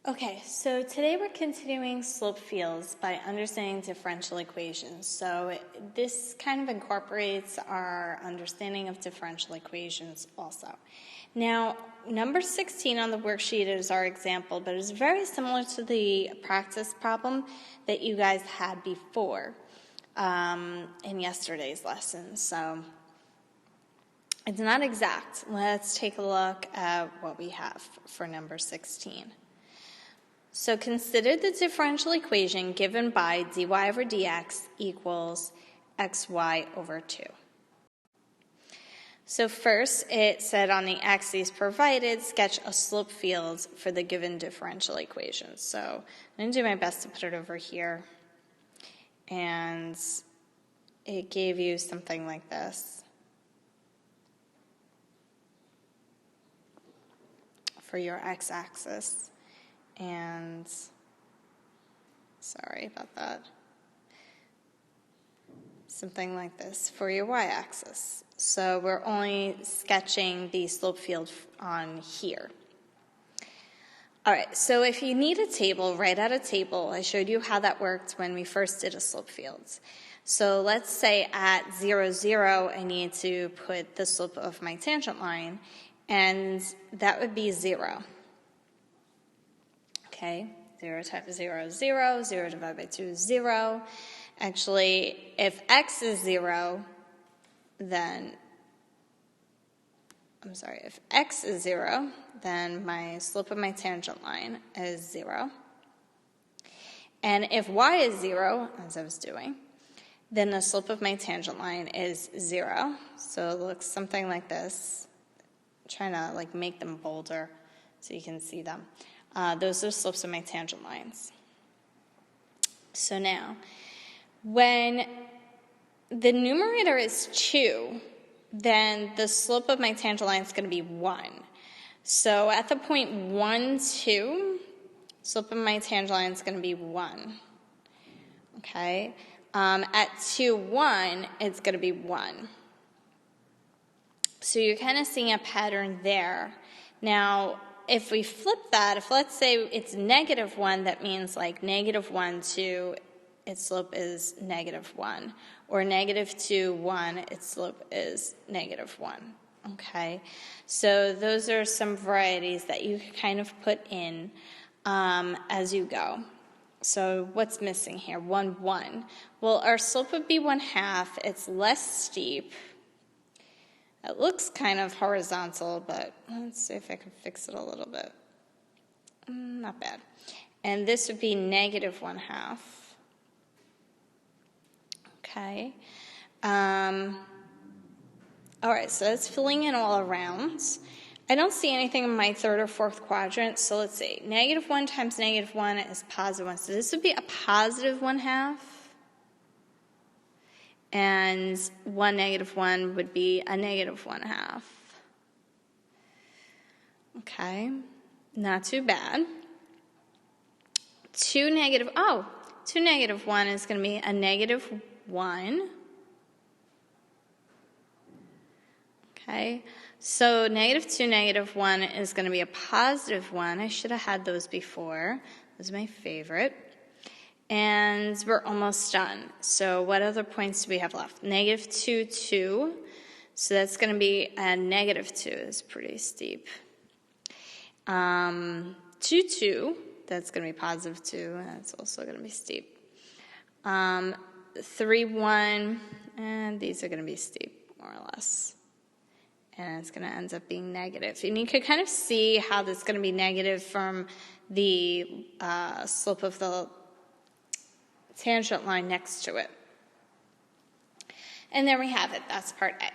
Okay, so today we're continuing slope fields by understanding differential equations. So this kind of incorporates our understanding of differential equations also. Now, number 16 on the worksheet is our example, but it's very similar to the practice problem that you guys had before in yesterday's lesson. So it's not exact. Let's take a look at what we have for number 16. So consider the differential equation given by dy over dx equals xy over 2. So first, it said on the axes provided, sketch a slope field for the given differential equation. So I'm going to do my best to put it over here. And it gave you something like this for your x-axis. And sorry about that. Something like this for your y-axis. So we're only sketching the slope field on here. All right, so if you need a table, write out a table. I showed you how that worked when we first did a slope field. So let's say at 0, 0, I need to put the slope of my tangent line, and that would be 0. Okay, 0 times 0 is 0, 0 divided by 2 is 0. Actually, if x is 0, then, if x is 0, then my slope of my tangent line is 0. And if y is 0, as I was doing, then the slope of my tangent line is 0. So it looks something like this. I'm trying to make them bolder so you can see them. Those are the slopes of my tangent lines. So now, when the numerator is 2, then the slope of my tangent line is going to be 1. So at the point 1, 2, slope of my tangent line is going to be 1. Okay? At 2, 1, it's going to be 1. So you're kind of seeing a pattern there. Now, if we flip that, if let's say it's -1, that means -1, 2, its slope is -1. Or -2, 1, its slope is -1. Okay? So those are some varieties that you can kind of put in as you go. So what's missing here? 1, 1. Well, our slope would be 1/2. It's less steep. It looks kind of horizontal, but let's see if I can fix it a little bit. Not bad. And this would be -1/2. Okay. All right, so that's filling in all around. I don't see anything in my third or fourth quadrant, so let's see. -1 times -1 is +1. So this would be a +1/2. And 1 -1 would be a -1/2. Okay, not too bad. 2 -1 is going to be a -1. Okay, so -2, -1 is going to be a +1. I should have had those before. Those are my favorite. And we're almost done. So what other points do we have left? -2, 2. So that's going to be a -2. It's pretty steep. 2, 2. That's going to be +2. That's also going to be steep. 3, 1. And these are going to be steep, more or less. And it's going to end up being negative. And you can kind of see how this is going to be negative from the slope of the tangent line next to it. And there we have it. That's part A.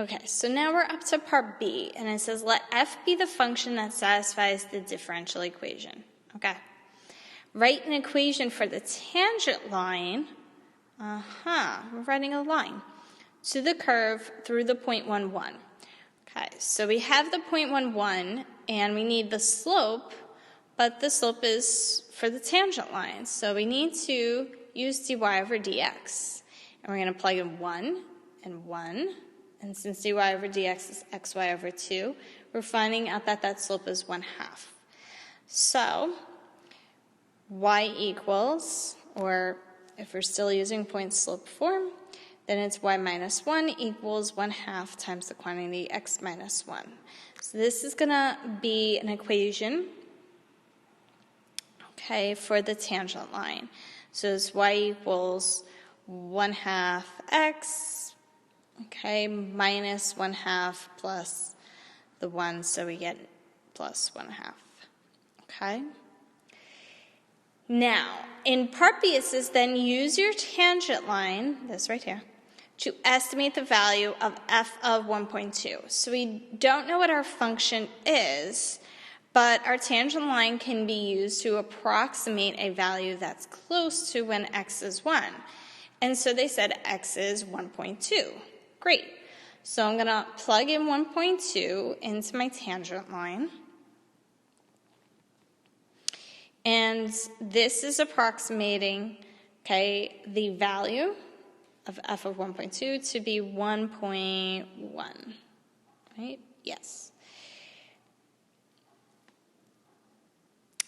Okay, so now we're up to part B, and it says let f be the function that satisfies the differential equation. Okay. Write an equation for the tangent line. We're writing a line to the curve through the point 1, 1. Okay, so we have the point 1, 1, and we need the slope, but the slope is for the tangent line. So we need to use dy over dx. And we're going to plug in 1 and 1. And since dy over dx is xy over 2, we're finding out that that slope is 1/2. So y equals, or if we're still using point slope form, then it's y minus 1 equals 1/2 times the quantity x minus 1. So this is going to be an equation, okay, for the tangent line. So it's y equals 1/2 x, okay, minus 1/2 plus the 1, so we get plus 1/2, okay? Now, in part B, it says then use your tangent line, this right here, to estimate the value of f of 1.2. So we don't know what our function is, but our tangent line can be used to approximate a value that's close to when x is 1. And so they said x is 1.2. Great. So I'm going to plug in 1.2 into my tangent line. And this is approximating, okay, the value of f of 1.2 to be 1.1, right? Yes.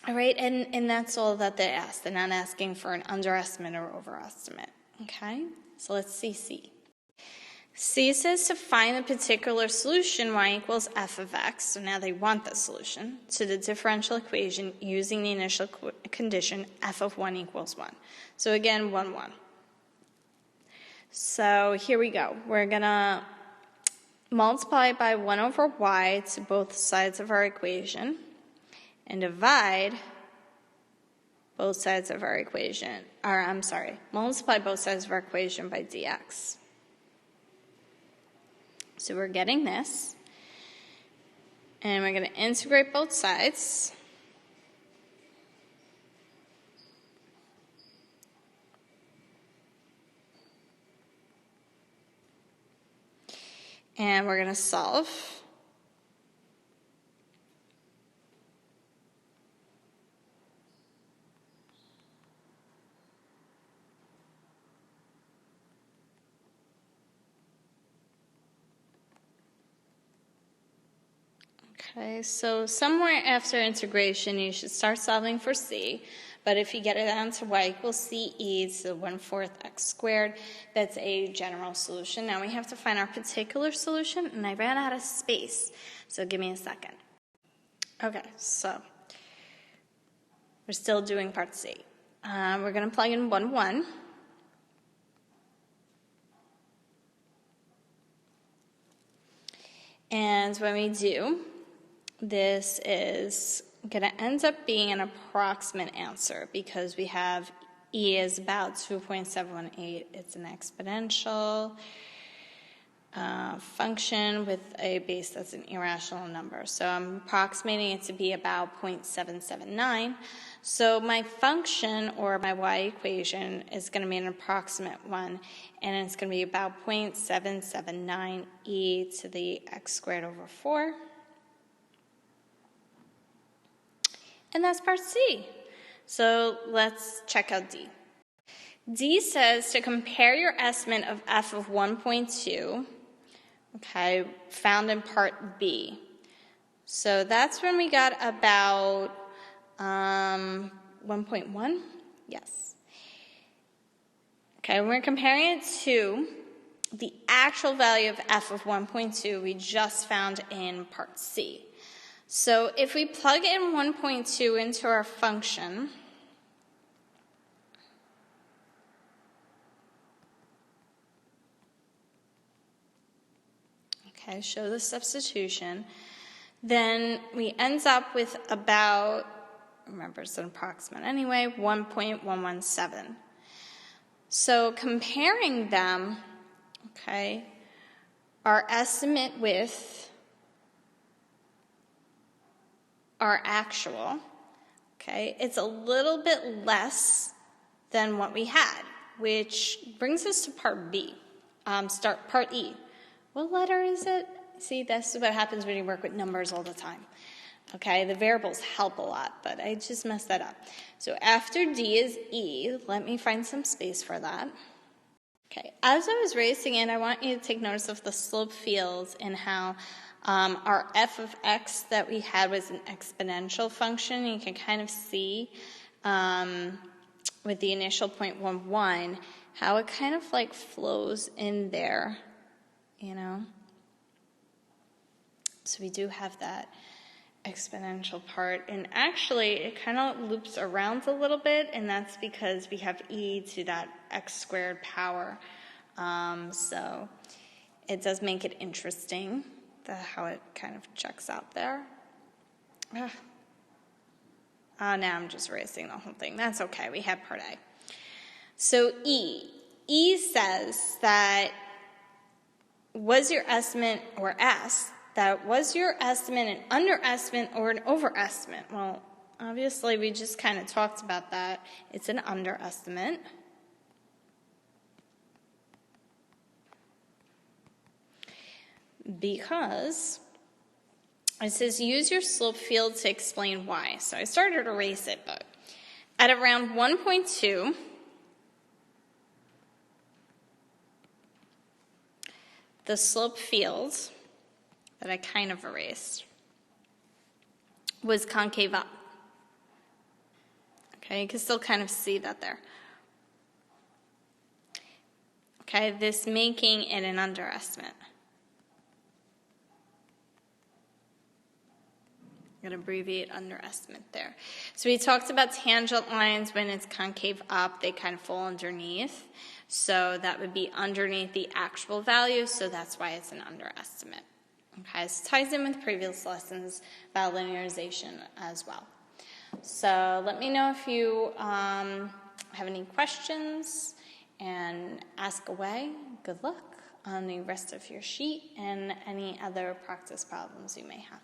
All right, and that's all that they asked. They're not asking for an underestimate or overestimate, okay? So let's see C. C says to find a particular solution, y equals f of x, so now they want the solution, to the differential equation using the initial condition f of 1 equals 1. So again, 1, 1. So here we go. We're going to multiply by 1 over y to both sides of our equation and divide both sides of our equation, multiply both sides of our equation by dx. So we're getting this, and we're going to integrate both sides. And we're going to solve. Okay, so somewhere after integration, you should start solving for c. But if you get it down to y equals ce to 1/4 x squared, that's a general solution. Now we have to find our particular solution, and I ran out of space, so give me a second. Okay, so we're still doing part C. We're going to plug in 1, 1. And when we do, this is going to end up being an approximate answer because we have e is about 2.718. It's an exponential function with a base that's an irrational number. So I'm approximating it to be about 0.779. So my function, or my y equation, is going to be an approximate one, and it's going to be about 0.779 e to the x squared over 4. And that's part C. So let's check out D. D says to compare your estimate of f of 1.2, okay, found in part B. So that's when we got about 1.1, yes. Okay, we're comparing it to the actual value of f of 1.2 we just found in part C. So if we plug in 1.2 into our function, okay, show the substitution, then we end up with about, remember it's an approximate anyway, 1.117. So comparing them, okay, our estimate with our actual, okay, it's a little bit less than what we had, which brings us to part B, part E. What letter is it? See, that's what happens when you work with numbers all the time. Okay, the variables help a lot, but I just messed that up. So after D is E. Let me find some space for that. Okay, as I was racing in, I want you to take notice of the slope fields and how Our f of x that we had was an exponential function. You can kind of see with the initial 0.11 how it kind of like flows in there, you know. So we do have that exponential part, and actually it kind of loops around a little bit, and that's because we have e to that x squared power. So it does make it interesting how it kind of checks out there. Now I'm just erasing the whole thing. That's okay. We had part A. So E says that was your estimate, or S, that was your estimate an underestimate or an overestimate? Well, obviously we just kind of talked about that. It's an underestimate. Because it says use your slope field to explain why. So I started to erase it, but at around 1.2, the slope field that I kind of erased was concave up. Okay, you can still kind of see that there. Okay, this making it an underestimate. I'm going to abbreviate underestimate there. So we talked about tangent lines. When it's concave up, they kind of fall underneath. So that would be underneath the actual value, so that's why it's an underestimate. Okay, this ties in with previous lessons about linearization as well. So let me know if you have any questions, and ask away. Good luck on the rest of your sheet and any other practice problems you may have.